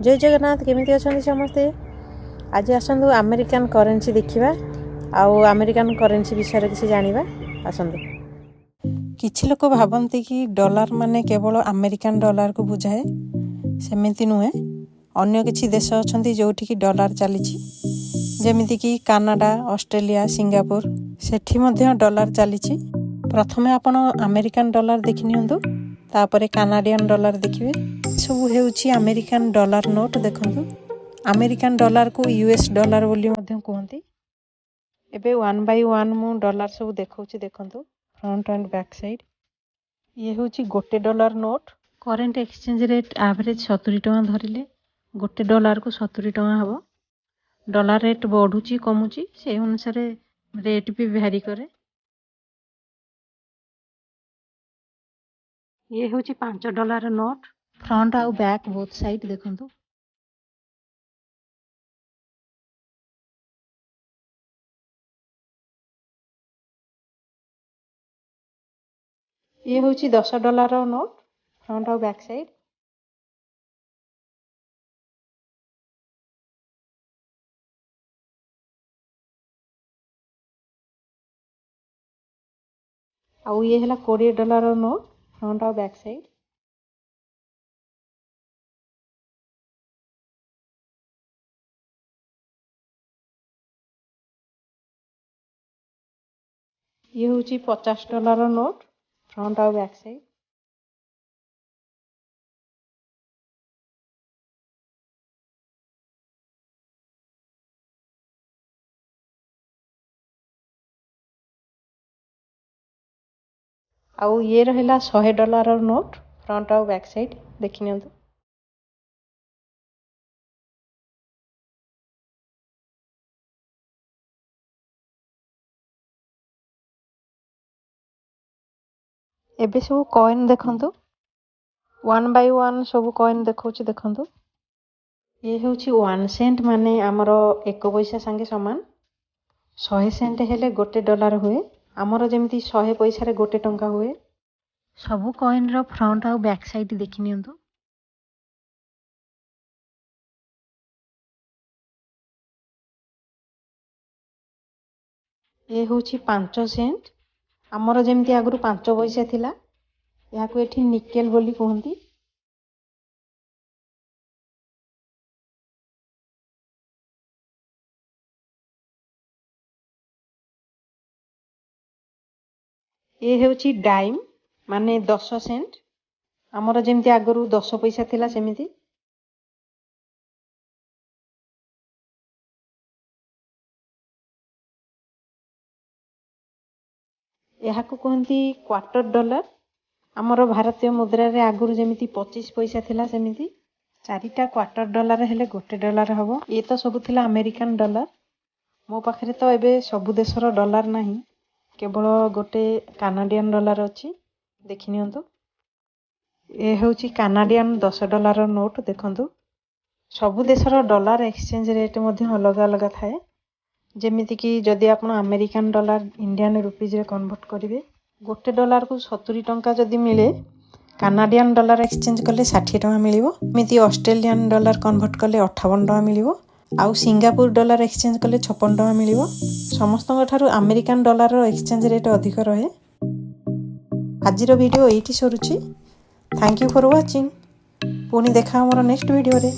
जय जगन्नाथ केमिति अछंती समस्ते। आज आसंतु अमेरिकन करेन्सी देखिबा आउ अमेरिकन करेन्सी विषय रे किसी जानिबा आसंतु। किछि लोक भाबंती कि डॉलर माने केवल अमेरिकन डॉलर को बुझाए, सेमिति नुहे। अन्य किछि देश अछंती जोठी कि डॉलर चलीछि, जेमिति कि कनाडा, ऑस्ट्रेलिया, सिंगापुर, सेठी मध्ये डॉलर चलीछि। प्रथमे आपण अमेरिकन डॉलर देखिनियंतु, तापरे कनाडियन डॉलर देखिबे। सब हेउछि अमेरिकन डॉलर नोट देखंतु। अमेरिकन डॉलर को यूएस डॉलर बोली मध्ये कहंती। एबे 1 बाय 1 मु डॉलर सब देखौछि देखंतु, फ्रंट एंड बैक साइड। ये होछि गोटे dollar note. Current exchange rate average 70 टका धरिले गोटे डॉलर को 70 टका हबो। डॉलर रेट बढ़ुछि कमुछि से अनुसार रेट भी वेरी करे। ये होछि 5 डॉलर नोट। फ्रंट आउ बैक बोथ साइड देखंतु। ये होछि 10 डॉलर नोट, फ्रंट आउ बैक साइड। आउ ये हला 20 डॉलर नोट, फ्रंट आउ बैक साइड। ये होछि 50 डॉलर नोट, फ्रंट आउ बैक साइड। आउ ये रहला 100 डॉलर नोट, फ्रंट आउ बैक साइड देखिनियंतु। एबे सब कॉइन देखंतु। 1 बाय 1 सब कॉइन देखौछि देखंतु। ये होछि 1 सेंट माने हमरो 1 पैसा संगे समान। 100 सेंट हेले गोटे डॉलर हुए। हमरो जेमिति 100 पैसा रे गोटे टंका हुए। सब कॉइन रो फ्रंट आउ बैक साइड देखिनियंतु। ये होछि 5 सेंट। हमरो जेमिति आगुरु 5 पैसा थिला, याकू एठी निकेल बोली कहंती। ये होछि डाइम माने 10 सेंट। हमरो जेमिति आगुरु 10 पैसा थिला सेमिति। याकू कहंती क्वार्टर डॉलर। हमरो भारतीय मुद्रा रे आगुरु जेमिति 25 पैसा थिला सेमिति। चारिटा क्वार्टर डॉलर हेले गोटे डॉलर हबो। ये तो सब थिला अमेरिकन डॉलर। मो पाखरे तो एबे सब देशर डॉलर नाही, केवल गोटे कनाडियन डॉलर अछि देखिनियंतु। ये होछि कनाडियन 10 डॉलर नोट देखंतु। सब देशर डॉलर एक्सचेंज रेट मध्ये अलग अलग थाए। जेमिति कि जदि आपण अमेरिकन डॉलर इंडियन रुपीज रे कन्वर्ट करिवे, गोटे डॉलर को 70 टंका जदि मिले, कनाडियन डॉलर एक्सचेंज कले 60 टका मिलिवो। मिति ऑस्ट्रेलियन डॉलर कन्वर्ट कले 58 टका मिलिवो। आउ सिंगापुर डॉलर एक्सचेंज कले 56 टका मिलिवो। समस्तଙ୍କ ठारू अमेरिकन डॉलर रो एक्सचेंज रेट अधिक रहे। आजिर वीडियो एठी सरुछि। Thank you for watching. पुनी देखा हमर नेक्स्ट वीडियो रे।